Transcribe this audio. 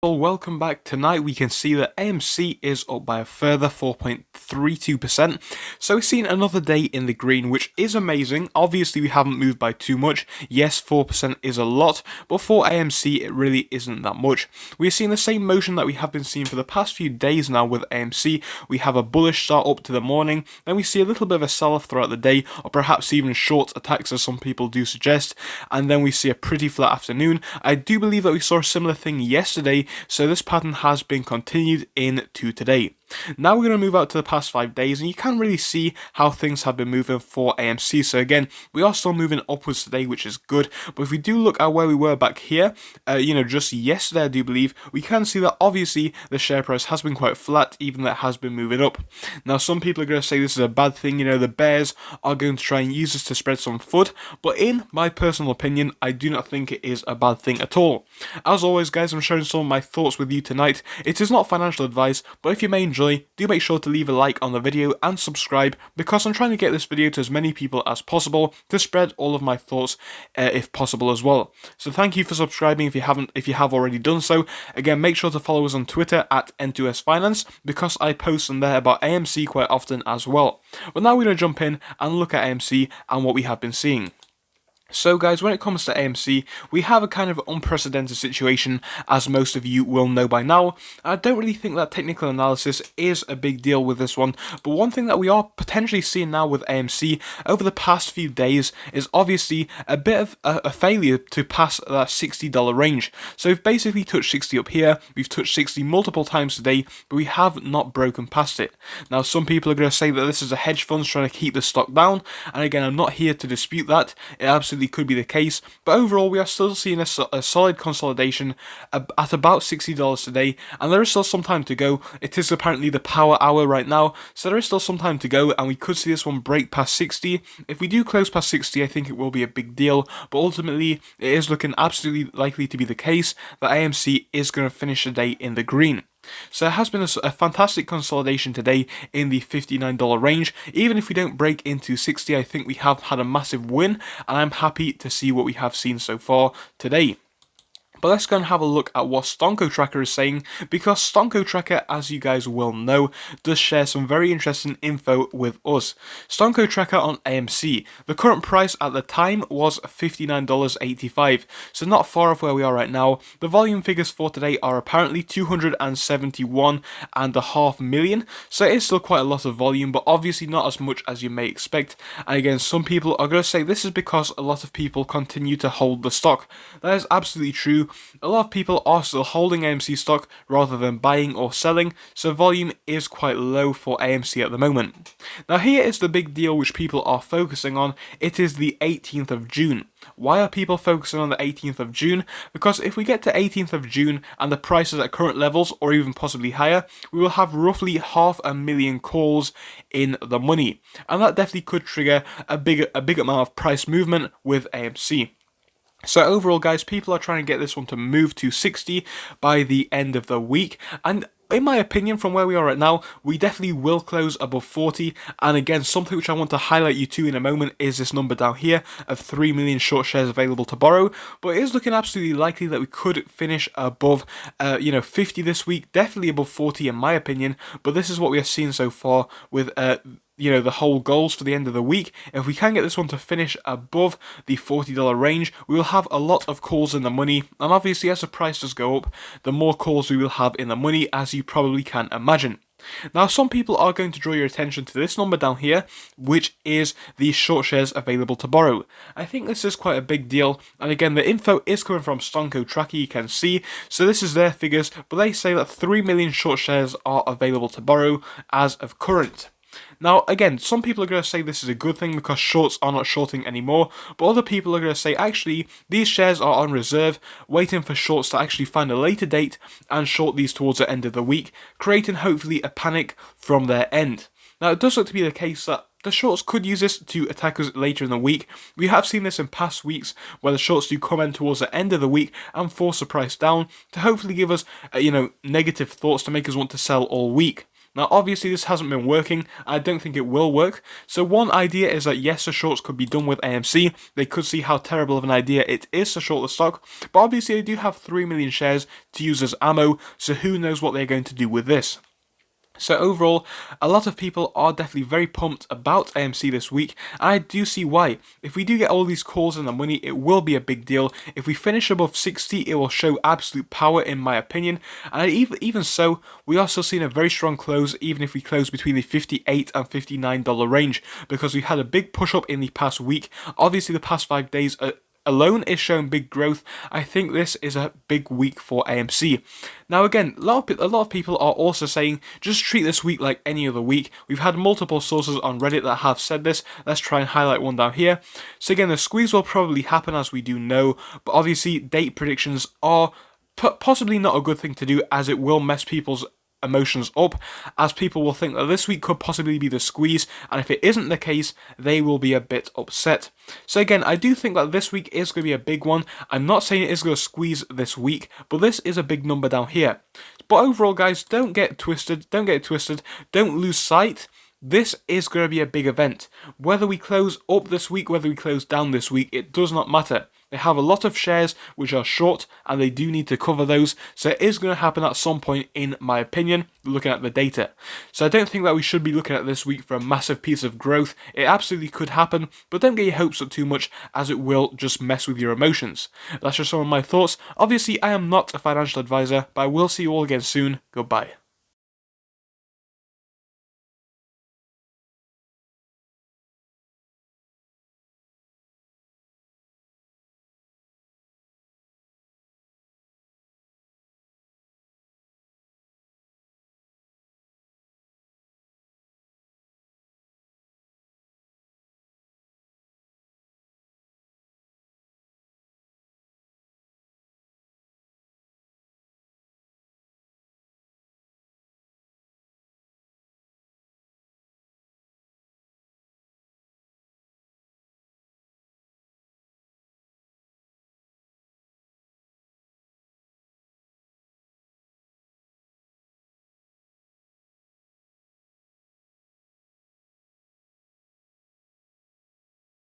Well, welcome back. Tonight we can see that AMC is up by a further 4.32%. So we've seen another day in the green, which is amazing. Obviously, we haven't moved by too much. Yes, 4% is a lot, but for AMC, it really isn't that much. We're seeing the same motion that we have been seeing for the past few days now with AMC. We have a bullish start up to the morning, then we see a little bit of a sell-off throughout the day, or perhaps even short attacks, as some people do suggest, and then we see a pretty flat afternoon. I do believe that we saw a similar thing yesterday, so this pattern has been continued into today. Now we're going to move out to the past 5 days, and you can really see how things have been moving for AMC. So again, we are still moving upwards today, which is good. But if we do look at where we were back here, just yesterday, I do believe, we can see that obviously the share price has been quite flat, even though it has been moving up. Now, some people are going to say this is a bad thing. The bears are going to try and use this to spread some FUD. But in my personal opinion, I do not think it is a bad thing at all. As always, guys, I'm sharing some of my thoughts with you tonight. It is not financial advice, but if you may enjoy, do make sure to leave a like on the video and subscribe, because I'm trying to get this video to as many people as possible to spread all of my thoughts if possible as well. So thank you for subscribing if you have already done so. Again, make sure to follow us on Twitter at N2S Finance, because I post on there about AMC quite often as well. But now we're going to jump in and look at AMC and what we have been seeing. So guys, when it comes to AMC, we have a kind of unprecedented situation, as most of you will know by now. I don't really think that technical analysis is a big deal with this one, but one thing that we are potentially seeing now with AMC over the past few days is obviously a bit of a failure to pass that $60 range. So we've basically touched 60 up here, we've touched 60 multiple times today, but we have not broken past it. Now, some people are going to say that this is a hedge fund trying to keep the stock down, and again, I'm not here to dispute that. It absolutely could be the case, but overall we are still seeing a solid consolidation at about $60 today, and there is still some time to go. It is apparently the power hour right now, so there is still some time to go, and we could see this one break past 60. If we do close past 60, I think it will be a big deal, but ultimately it is looking absolutely likely to be the case that AMC is going to finish the day in the green. So it has been a fantastic consolidation today in the $59 range. Even if we don't break into 60, I think we have had a massive win, and I'm happy to see what we have seen so far today. But let's go and have a look at what Stonko Tracker is saying, because Stonko Tracker, as you guys will know, does share some very interesting info with us. Stonko Tracker on AMC. The current price at the time was $59.85, so not far off where we are right now. The volume figures for today are apparently 271.5 million, so it is still quite a lot of volume, but obviously not as much as you may expect. And again, some people are going to say this is because a lot of people continue to hold the stock. That is absolutely true. A lot of people are still holding AMC stock rather than buying or selling, so volume is quite low for AMC at the moment. Now, here is the big deal which people are focusing on. It is the 18th of June. Why are people focusing on the 18th of June? Because if we get to 18th of June and the price is at current levels or even possibly higher, we will have roughly 500,000 calls in the money, and that definitely could trigger a big amount of price movement with AMC. So overall, guys, people are trying to get this one to move to 60 by the end of the week, and in my opinion, from where we are right now, we definitely will close above 40. And again, something which I want to highlight you to in a moment is this number down here of 3 million short shares available to borrow. But it is looking absolutely likely that we could finish above 50 this week, definitely above 40 in my opinion. But this is what we are seeing so far with the whole goals for the end of the week. If we can get this one to finish above the $40 range, we will have a lot of calls in the money, and obviously as the price does go up, the more calls we will have in the money, as you probably can imagine. Now, some people are going to draw your attention to this number down here, which is the short shares available to borrow. I think this is quite a big deal, and again, the info is coming from Stonko Tracker, you can see, so this is their figures, but they say that 3 million short shares are available to borrow as of current. Now, again, some people are going to say this is a good thing because shorts are not shorting anymore, but other people are going to say, actually, these shares are on reserve, waiting for shorts to actually find a later date and short these towards the end of the week, creating hopefully a panic from their end. Now, it does look to be the case that the shorts could use this to attack us later in the week. We have seen this in past weeks where the shorts do come in towards the end of the week and force the price down to hopefully give us, negative thoughts to make us want to sell all week. Now, obviously, this hasn't been working. I don't think it will work. So one idea is that yes, the shorts could be done with AMC. They could see how terrible of an idea it is to short the stock. But obviously, they do have 3 million shares to use as ammo. So who knows what they're going to do with this. So overall, a lot of people are definitely very pumped about AMC this week, and I do see why. If we do get all these calls and the money, it will be a big deal. If we finish above 60, it will show absolute power in my opinion, and even so, we are still seeing a very strong close, even if we close between the $58 and $59 range, because we've had a big push up in the past week. Obviously, the past 5 days alone is showing big growth. I think this is a big week for AMC. Now again, a lot of people are also saying just treat this week like any other week. We've had multiple sources on Reddit that have said this. Let's try and highlight one down here. So again, the squeeze will probably happen, as we do know, but obviously date predictions are possibly not a good thing to do, as it will mess people's emotions up, as people will think that this week could possibly be the squeeze, and if it isn't the case, they will be a bit upset. So again, I do think that this week is going to be a big one. I'm not saying it is going to squeeze this week, but this is a big number down here. But overall, guys, don't get it twisted, don't lose sight. This is going to be a big event. Whether we close up this week, whether we close down this week, it does not matter. They have a lot of shares which are short, and they do need to cover those, so it is going to happen at some point, in my opinion, looking at the data. So I don't think that we should be looking at this week for a massive piece of growth. It absolutely could happen, but don't get your hopes up too much, as it will just mess with your emotions. That's just some of my thoughts. Obviously, I am not a financial advisor, but I will see you all again soon. Goodbye.